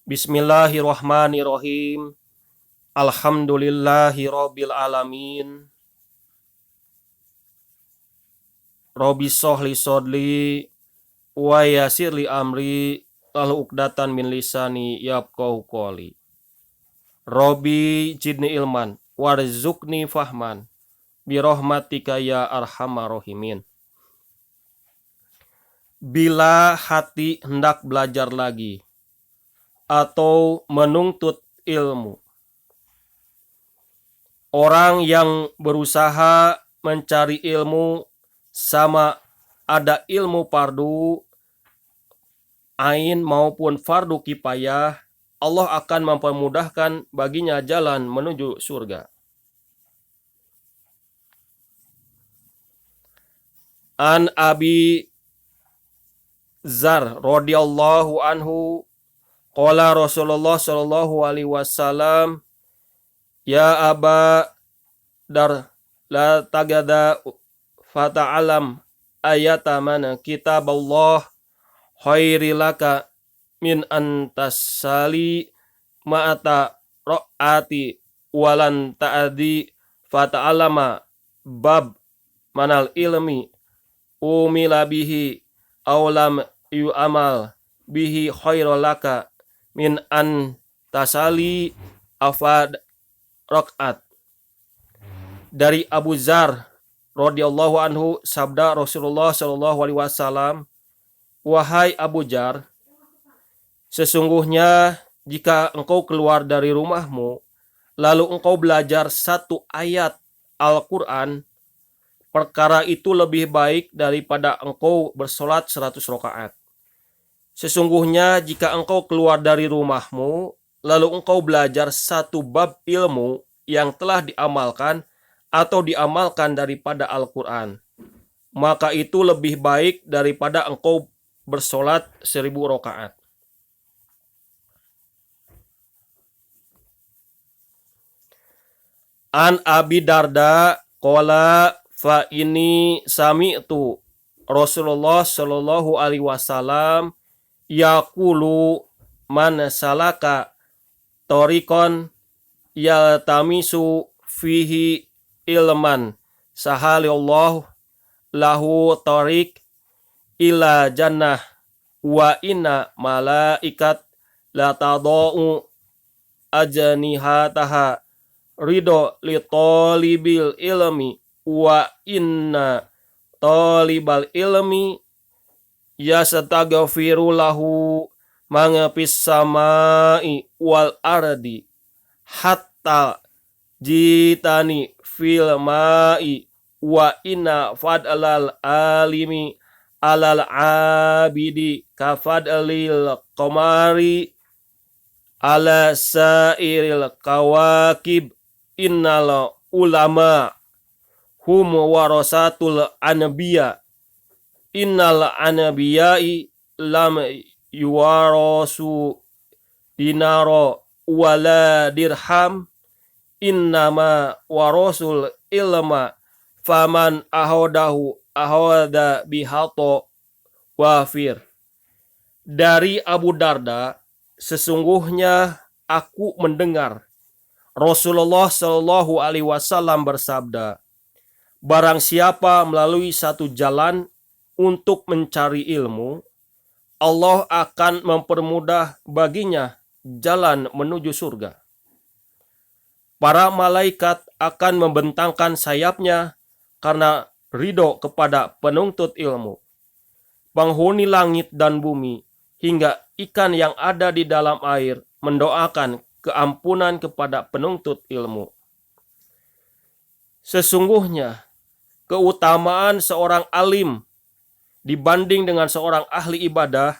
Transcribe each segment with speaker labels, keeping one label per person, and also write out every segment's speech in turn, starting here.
Speaker 1: Bismillahirrahmanirrahim. Alhamdulillahirabbil alamin. Robbi shrahli shodri wa yassirli amri wahlul 'uqdatam min lisani yafqahu qouli. Robbi zidni ilman warzuqni fahman birahmatika ya arhamar rahimin. Bila hati hendak belajar lagi atau menuntut ilmu, orang yang berusaha mencari ilmu sama ada ilmu fardu ain maupun fardu kifayah, Allah akan mempermudahkan baginya jalan menuju surga. An Abi Dzar radhiyallahu anhu qala Rasulullah sallallahu alaihi wasallam, ya Aba Dar la tagada fata'alam ayata mana kitaballah khairilaka min antasali ma'ata ra'ati walan ta'adi fata'alama bab manal ilmi umila bihi awlam yu'amal bihi khairulaka min antasali afad rakaat. Dari Abu Dzar radhiyallahu anhu, sabda Rasulullah shallallahu alaihi wasallam, wahai Abu Dzar, sesungguhnya jika engkau keluar dari rumahmu lalu engkau belajar satu ayat Al-Quran, perkara itu lebih baik daripada engkau bersolat 100 rakaat. Sesungguhnya jika engkau keluar dari rumahmu lalu engkau belajar satu bab ilmu yang telah diamalkan atau diamalkan daripada Al-Quran, maka itu lebih baik daripada engkau bersolat 1000 rakaat. An Abi Darda qala fa ini sami'tu Rasulullah sallallahu alaihi wasallam yaqulu man salaka tariqan yaltamisu fihi ilman sahalallahu lahu tariq ila jannah wa inna malaikat la tadau ajnihataha ridho li talibil ilmi wa inna talibal ilmi yastaghfiru lahu mangapis samai wal ardi hatta jitani fil ma'i wa inna fadlal alimi alal abidi kafadlil qamari ala sairil kawakib innal ulama hum warasatul anbiya innal anbiyai lam yuwarasu dinaro wala dirham innama warasul ilma faman ahodahu ahoda bihato wafir. Dari Abu Darda, sesungguhnya aku mendengar Rasulullah Shallallahu alaihi wasallam bersabda, barang siapa melalui satu jalan untuk mencari ilmu, Allah akan mempermudah baginya jalan menuju surga. Para malaikat akan membentangkan sayapnya karena ridho kepada penuntut ilmu. Penghuni langit dan bumi hingga ikan yang ada di dalam air mendoakan keampunan kepada penuntut ilmu. Sesungguhnya keutamaan seorang alim dibanding dengan seorang ahli ibadah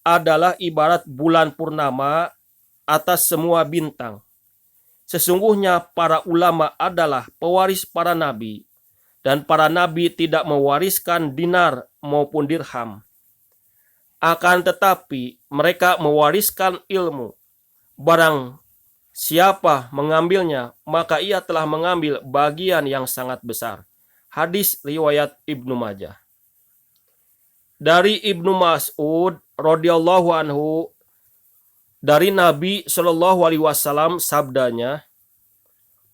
Speaker 1: adalah ibarat bulan purnama atas semua bintang. Sesungguhnya para ulama adalah pewaris para nabi, dan para nabi tidak mewariskan dinar maupun dirham. Akan tetapi mereka mewariskan ilmu. Barang siapa mengambilnya, maka ia telah mengambil bagian yang sangat besar. Hadis riwayat Ibnu Majah. Dari Ibnu Mas'ud radhiyallahu anhu, Dari Nabi Shallallahu Alaihi Wasallam sabdanya,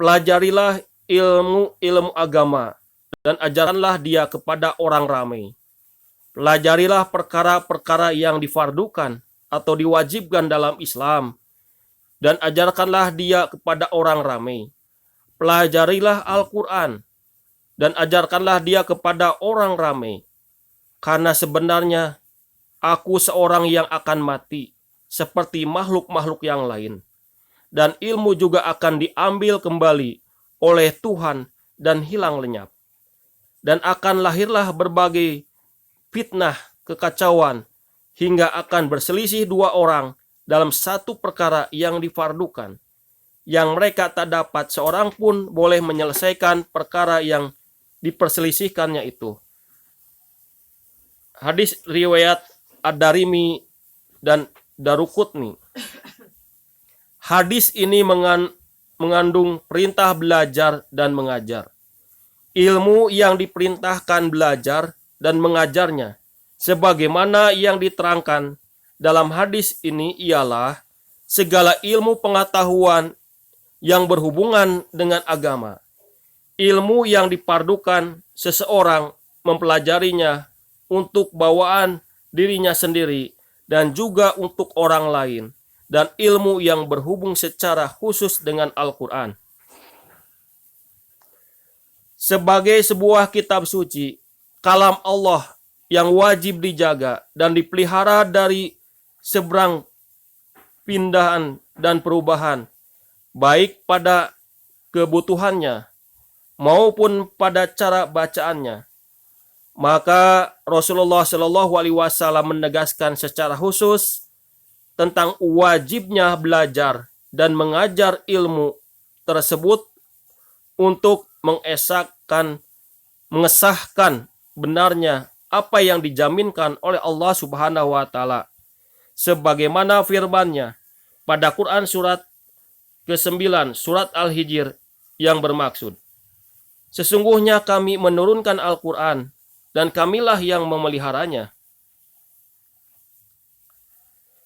Speaker 1: pelajarilah ilmu agama dan ajarkanlah dia kepada orang ramai. Pelajarilah perkara-perkara yang difardukan atau diwajibkan dalam Islam dan ajarkanlah dia kepada orang ramai. Pelajarilah Al-Quran dan ajarkanlah dia kepada orang ramai. Karena sebenarnya aku seorang yang akan mati seperti makhluk-makhluk yang lain. Dan ilmu juga akan diambil kembali oleh Tuhan dan hilang lenyap. Dan akan lahirlah berbagai fitnah, kekacauan, hingga akan berselisih dua orang dalam satu perkara yang difardukan, yang mereka tak dapat seorang pun boleh menyelesaikan perkara yang diperselisihkannya itu. Hadis riwayat Ad-Darimi dan Daruqutni. Hadis ini mengandung perintah belajar dan mengajar. Ilmu yang diperintahkan belajar dan mengajarnya, sebagaimana yang diterangkan dalam hadis ini ialah segala ilmu pengetahuan yang berhubungan dengan agama. Ilmu yang dipardukan seseorang mempelajarinya untuk bawaan dirinya sendiri dan juga untuk orang lain, dan ilmu yang berhubung secara khusus dengan Al-Quran. Sebagai sebuah kitab suci, kalam Allah yang wajib dijaga dan dipelihara dari seberang pindahan dan perubahan, baik pada kebutuhannya maupun pada cara bacaannya. Maka Rasulullah Shallallahu Alaihi Wasallam menegaskan secara khusus tentang wajibnya belajar dan mengajar ilmu tersebut untuk mengesahkan benarnya apa yang dijaminkan oleh Allah Subhanahu wa taala, sebagaimana firman-Nya pada Quran surat ke-9 surat Al-Hijr yang bermaksud, sesungguhnya kami menurunkan Al-Quran dan kamilah yang memeliharanya.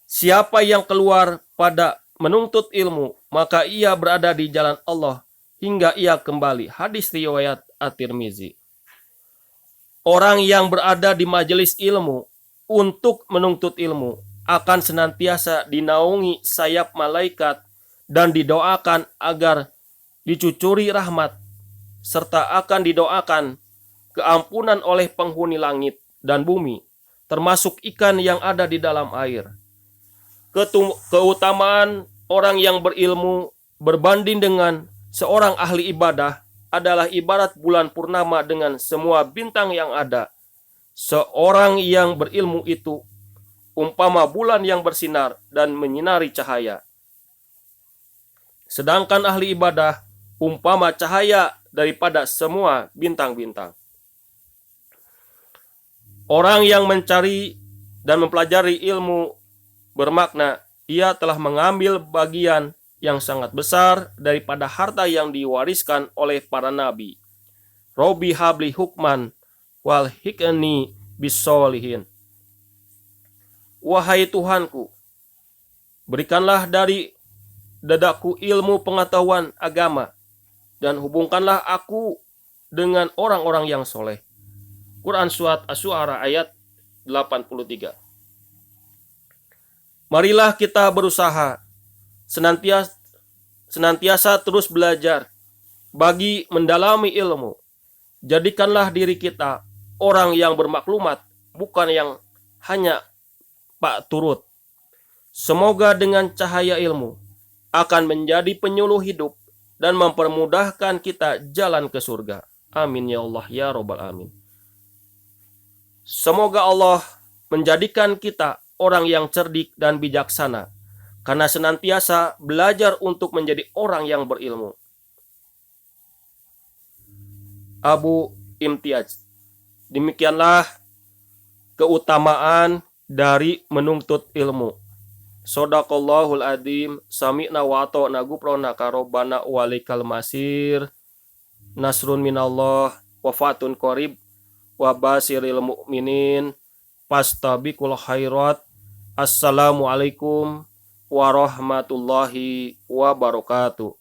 Speaker 1: Siapa yang keluar pada menuntut ilmu, maka ia berada di jalan Allah hingga ia kembali. Hadis riwayat At-Tirmizi. Orang yang berada di majelis ilmu untuk menuntut ilmu akan senantiasa dinaungi sayap malaikat dan didoakan agar dicucuri rahmat, serta akan didoakan keampunan oleh penghuni langit dan bumi, termasuk ikan yang ada di dalam air. Keutamaan orang yang berilmu berbanding dengan seorang ahli ibadah adalah ibarat bulan purnama dengan semua bintang yang ada. Seorang yang berilmu itu umpama bulan yang bersinar dan menyinari cahaya. Sedangkan ahli ibadah umpama cahaya daripada semua bintang-bintang. Orang yang mencari dan mempelajari ilmu bermakna ia telah mengambil bagian yang sangat besar daripada harta yang diwariskan oleh para nabi. Robi habli hukman wal hikni bisolihin. Wahai Tuhanku, berikanlah dari dadaku ilmu pengetahuan agama dan hubungkanlah aku dengan orang-orang yang soleh. Quran surat Asy-Syu'ara ayat 83. Marilah kita berusaha senantiasa terus belajar bagi mendalami ilmu. Jadikanlah diri kita orang yang bermaklumat, bukan yang hanya pak turut. Semoga dengan cahaya ilmu akan menjadi penyuluh hidup dan mempermudahkan kita jalan ke surga. Amin ya Allah ya Rabbal Alamin. Semoga Allah menjadikan kita orang yang cerdik dan bijaksana, karena senantiasa belajar untuk menjadi orang yang berilmu. Abu Imtiaz. Demikianlah keutamaan dari menuntut ilmu. Shadaqallahul adzim. Sami'na wa ata'na ghufrana karobana walikal masir. Nasrun minallah wafatun qarib wa basiril mu'minin fastabiqul khairat. Assalamualaikum warahmatullahi wabarakatuh.